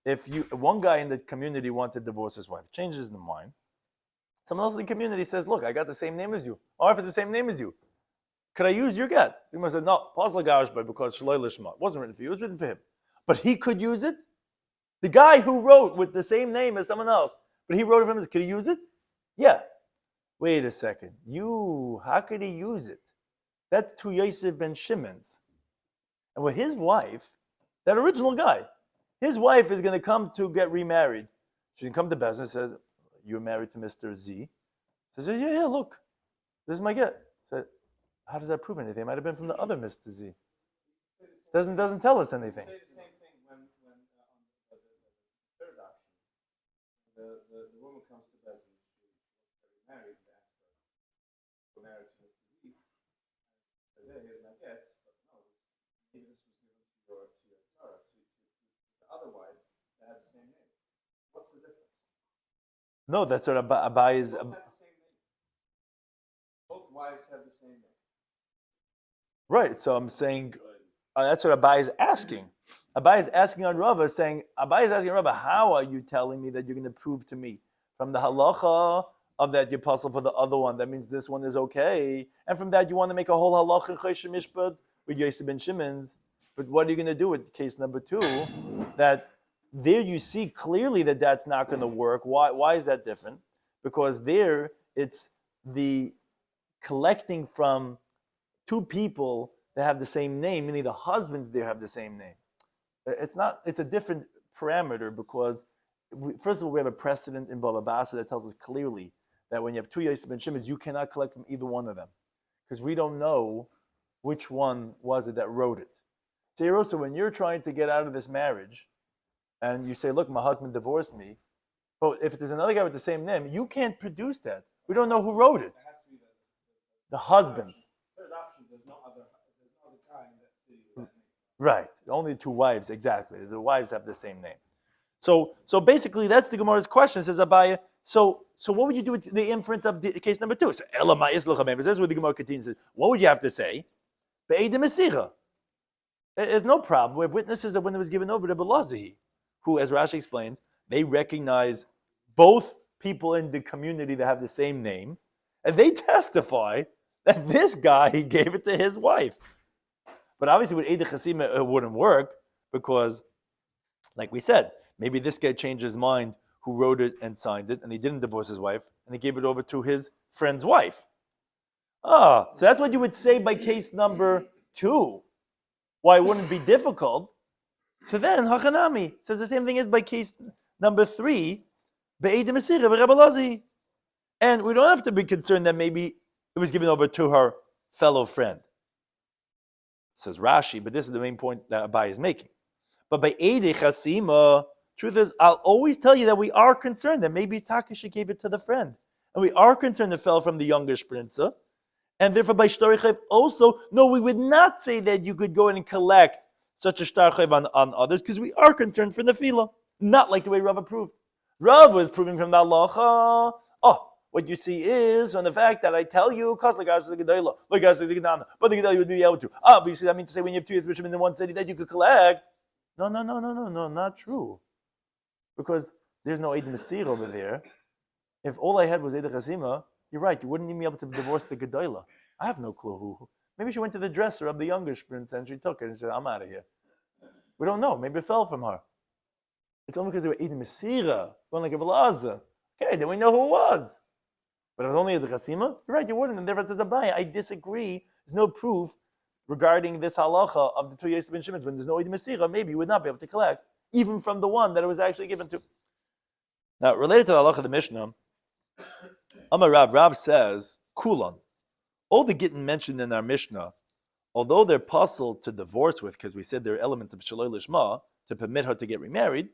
if one guy in the community wants to divorce his wife, changes his mind, someone else in the community says, look, I got the same name as you. Or if it's the same name as you, could I use your get? He must have said, no, pasla garishba, because shaloi lishma. It wasn't written for you, it was written for him. But he could use it. The guy who wrote with the same name as someone else, but he wrote it for him, could he use it? Yeah. Wait a second. How could he use it? That's to Yosef ben Shimon's. And with his wife, that original guy, his wife is going to come to get remarried. She can come to Bezin and says, you're married to Mr. Z. Says, yeah, look, this is my get. Said, how does that prove anything? It might have been from the other Mr. Z. Doesn't tell us anything. Say the same thing when on the third option, the woman comes to Bezin, she's married, and asks her, we're married to Mr. Z. Says, yeah, here's my get, but no, maybe this was given to your Sarah, to the other wife that had the same name. What's the difference? No, that's what Abai is. Both have the same name. Both wives have the same name. Right, so I'm saying, that's what Abai is asking. Abai is asking on Rava, saying, Abai is asking Rava, how are you telling me that you're going to prove to me from the halacha of that you puzzle for the other one? That means this one is okay. And from that, you want to make a whole halacha in Choshen Mishpat with Yosef ben Shimon's. But what are you going to do with case number 2? That there you see clearly that that's not going to work. Why is that different? Because there it's the collecting from 2 people that have the same name, meaning the husbands there have the same name. It's a different parameter because, first of all, we have a precedent in Baba Basra that tells us clearly that when you have 2 Yosef ben Shimon's, you cannot collect from either one of them because we don't know which one was it that wrote it. So when you're trying to get out of this marriage and you say, look, my husband divorced me, but if there's another guy with the same name, you can't produce that. We don't know who wrote it. It has to be The husbands. third option. There's no other guy in that city with that name. Right. Only 2 wives, exactly. The wives have the same name. So basically, that's the Gemara's question. It says Abaya. So what would you do with the inference of case number 2? So Elamai Islachamem. This is what the Gemara continues. What would you have to say? Be'edim Esicha. There's no problem. We have witnesses of when it was given over to Belazahi, who, as Rashi explains, they recognize both people in the community that have the same name, and they testify that this guy, he gave it to his wife. But obviously with Eidei Chasima, it wouldn't work because, like we said, maybe this guy changed his mind who wrote it and signed it, and he didn't divorce his wife, and he gave it over to his friend's wife. So that's what you would say by case number 2. Why it wouldn't be difficult. So then, Hachanami says the same thing as by case number 3, Be'edim Esira v'Rebbe. And we don't have to be concerned that maybe it was given over to her fellow friend. Says Rashi, but this is the main point that Abai is making. But by Eidei Chasima, truth is, I'll always tell you that we are concerned that maybe Takashi gave it to the friend. And we are concerned it fell from the youngish prince. And therefore, by Shtar Chayv also, no, we would not say that you could go in and collect such a Shtar Chayv on others, because we are concerned for Nefila. Not like the way Rav approved. Rav was proving from the halacha, What you see is on the fact that I tell you, but the Gedaila would be able to. But you see, that means to say when you have two Yisbishim in one city that you could collect. No, not true. Because there's no Eid Masir over there. If all I had was Eid Chasima, you're right, you wouldn't even be able to divorce the Gedaila. I have no clue who. Maybe she went to the dresser of the younger prince and she took it and said, I'm out of here. We don't know. Maybe it fell from her. It's only because they were eating Mesira, going like a Belaza. Okay, then we know who it was. But if it was only the Chasima, you're right, you wouldn't. And therefore it says Abai, I disagree. There's no proof regarding this halacha of the two Yosef ben Shimon. When there's no eating Mesira, maybe you would not be able to collect, even from the one that it was actually given to. Now, related to the halacha of the Mishnah, Amar Rav says, Kulon. All the Gitin mentioned in our Mishnah, although they're possible to divorce with, because we said there are elements of Shaloi Lishma to permit her to get remarried,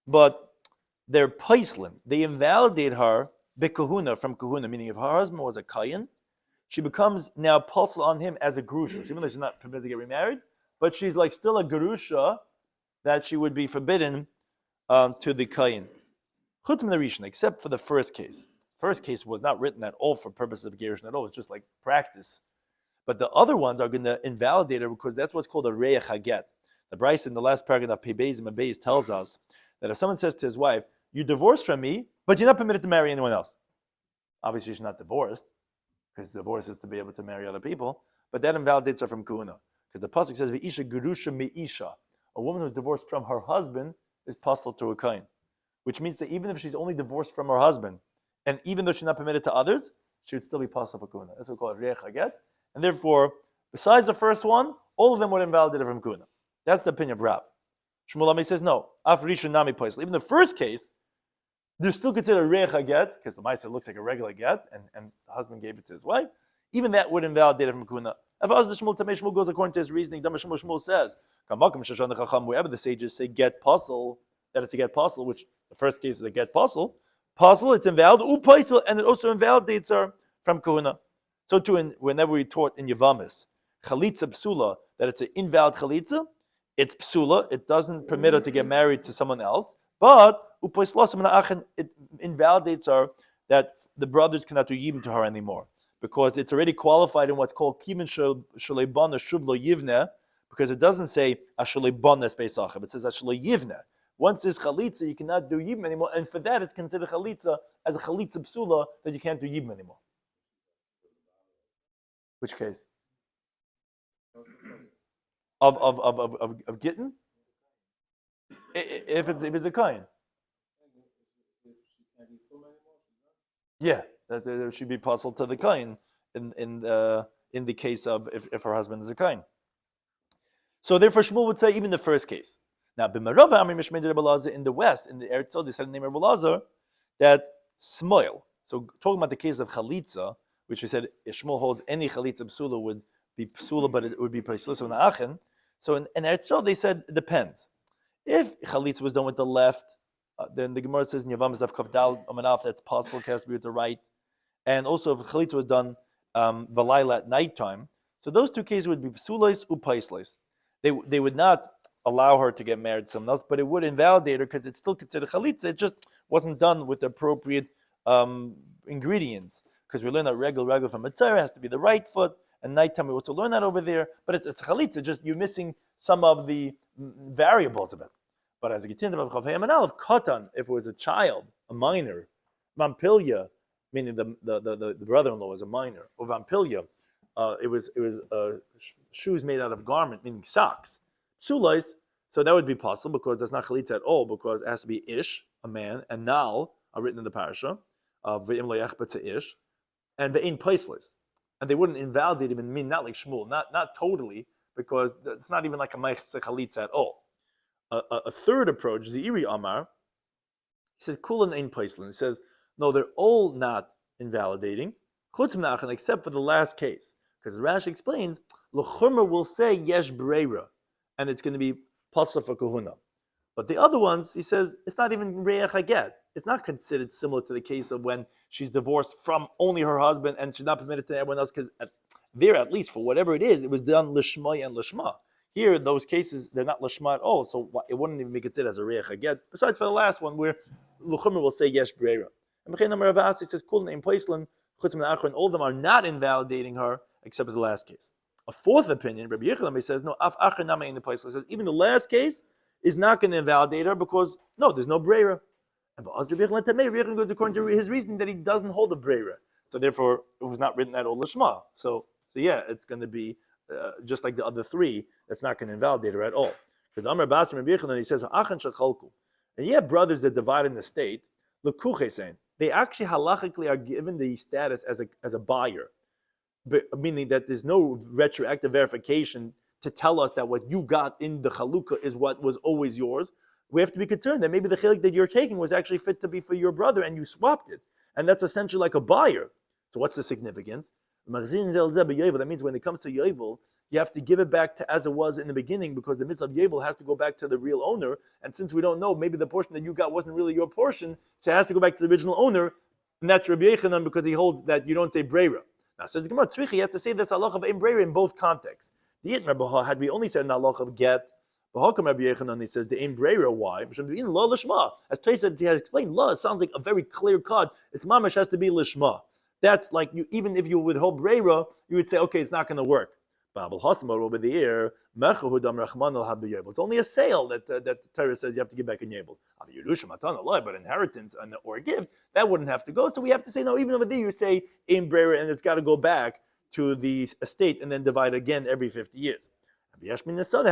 but they're paislin. They invalidate her bekahuna from kahuna, meaning if her husband was a kayin, she becomes now pasul on him as a grusha. Even though she's not permitted to get remarried, but she's like still a grusha that she would be forbidden to the kayin. Chutz min Rishon, except for the first case. First case was not written at all for purposes of gerushin at all. It's just like practice. But the other ones are going to invalidate her because that's what's called a reich haget. The Bryce in the last paragraph of Pei and Beis tells us that if someone says to his wife, "You divorced from me, but you're not permitted to marry anyone else." Obviously, she's not divorced because divorce is to be able to marry other people. But that invalidates her from kuhuna because the pasuk says, "V'isha gerusha meisha." A woman who's divorced from her husband is pasul to a kain, which means that even if she's only divorced from her husband, and even though she's not permitted to others, she would still be pasul for kuhuna. That's what we call it reich haget. And therefore, besides the first one, all of them would invalidate her from kuhuna. That's the opinion of Rav. Shmuel Ami says no. Af rishon nami paisel. Even the first case, they're still considered reich haget because the ma'aser looks like a regular get, and the husband gave it to his wife. Even that would invalidate it from kuhuna. If the Shmuel Tamei Shmuel goes according to his reasoning, Shmuel says, wherever the sages say get pasul, that it's a get pasul, which the first case is a get pasul, it's invalid, and it also invalidates her from kuhuna. So too, whenever we taught in Yavamis, chalitza psula, that it's an invalid chalitza, it's psula, it doesn't permit her to get married to someone else, but it invalidates her that the brothers cannot do yibum to her anymore, because it's already qualified in what's called kivin shalebana shublo yivne, because it doesn't say ashalebana speisachim, it says ashale yivne. Once there's chalitza, you cannot do yibum anymore, and for that it's considered chalitza as a chalitza psula that you can't do yibum anymore. Which case? Of Gitin? If it's a kain. Yeah, that should be puzzled to the kain in the case of if her husband is a kain. So therefore Shmuel would say even the first case. Now b'marava amri mishmei Rabbi Elazar in the west, in the Eretz Yisrael, they said the name of Rabbi Elazar that smoil. So talking about the case of chalitza, which we said Shmuel holds any chalitza psula would be psula, but it would be paislis on achen. So in Eretz Yisrael they said it depends. If chalitza was done with the left, then the Gemara says in Yavamis Daf Kaf Dal Amanaf that's possible, has to be with the right, and also if chalitza was done v'layla at nighttime. So those two cases would be psulis upaislis. They would not allow her to get married to someone else, but it would invalidate her because it's still considered chalitza. It just wasn't done with the appropriate ingredients. Because we learn that regular from Mitzvah has to be the right foot, and nighttime we also learn that over there. But it's chalitza, just you're missing some of the variables of it. But as a Gitin Daf Chavayim and Aleph Katan, if it was a child, a minor, Vampilya, meaning the brother-in-law was a minor, or Vampilya, it was shoes made out of garment, meaning socks. Sulais, so that would be possible because that's not chalitza at all, because it has to be ish, a man, and nal are written in the parasha, v'im lo yachbetz ish, and ve'in placeless, and they wouldn't invalidate even mean not like Shmuel, not totally, because it's not even like a meichse chalitza at all. A third approach, Ziri Amar, he says kulan ein placeless. He says no, they're all not invalidating, chutz minachan, except for the last case, because Rashi explains l'chumra will say yesh breira, and it's going to be pasuk for kahuna. But the other ones, he says, it's not even reich haget. It's not considered similar to the case of when she's divorced from only her husband and she's not permitted to everyone else, because there, at least for whatever it is, it was done lishma and lishma. Here, in those cases, they're not lishma at all, so it wouldn't even be considered as a reich haget. Besides for the last one, where luchumra will say yesh breira. And B'chein Amar Rav Asi says, Kul Neim Paislim, Chutz Min Achron, all of them are not invalidating her, except for the last case. A fourth opinion, Rabbi Yechilami says, no, Af Achron Nama in the Paislim, says, even the last case is not going to invalidate her because, no, there's no Breira. And Rabbi Yechilami goes according to his reasoning that he doesn't hold a Breira. So therefore, it was not written at all Lishma. So yeah, it's going to be just like the other three, that's not going to invalidate her at all. Because Amar Basim Rabbi Yechilami, he says, Achan Shechalku. And you have brothers that divide in the state, they actually halachically are given the status as a buyer, meaning that there's no retroactive verification to tell us that what you got in the chalukah is what was always yours. We have to be concerned that maybe the chilik that you're taking was actually fit to be for your brother and you swapped it. And that's essentially like a buyer. So what's the significance? That means when it comes to Yovel, you have to give it back to as it was in the beginning because the mitzvah of Yovel has to go back to the real owner. And since we don't know, maybe the portion that you got wasn't really your portion, so it has to go back to the original owner. And that's Rabbi Yechanan because he holds that you don't say Breira. Now says the Gemara, Tzricha, you have to say this halach of Ein Breira in both contexts. The Yitn Rabbi had we only said an halach of get, B'hakam Rabbi Yechanan, he says the Ein Breira, why? As Tzricha said, he has explained, La sounds like a very clear cut. It's mamash has to be Lishma. That's like, even if you withhold Breira, you would say, okay, it's not going to work. Over the year, it's only a sale that the Torah says you have to give back in Yebel. But inheritance or a gift, that wouldn't have to go. So we have to say, no, even over there you say in Breira and it's got to go back to the estate and then divide again every 50 years. Had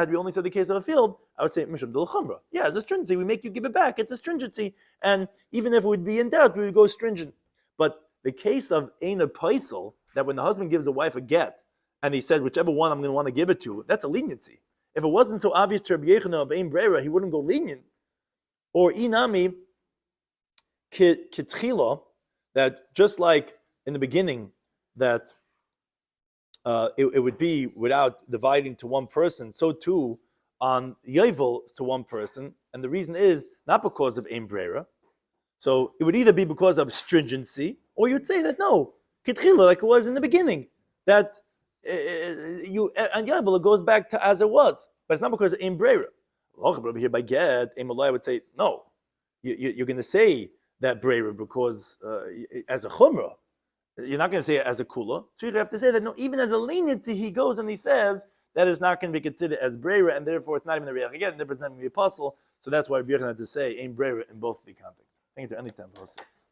we only said the case of a field, I would say Mishum Dil Chumra. Yeah, it's a stringency. We make you give it back. It's a stringency. And even if it would be in doubt, we would go stringent. But the case of Ein a Paisel, that when the husband gives the wife a get, and he said, whichever one I'm going to want to give it to, that's a leniency. If it wasn't so obvious to Rabbi Yechanan of Ein Breira, he wouldn't go lenient. Or Inami Kitchila, that just like in the beginning, that it would be without dividing to one person, so too on Yovel to one person. And the reason is not because of Ein Breira. So it would either be because of stringency, or you'd say that no, Kitchila, like it was in the beginning, that and Yovel, it goes back to as it was, but it's not because of Ein Breira. Over here by get, Ein Malai would say no. You're going to say that Breira because as a chumrah, you're not going to say it as a kula. So you have to say that no, even as a leniency, he goes and he says that is not going to be considered as Breira, and therefore it's not even a reach again, and therefore it's not going to be a apostle. So that's why Rabbi Yochanan had to say Ein Breira in both the contexts. I think it's any time for 6.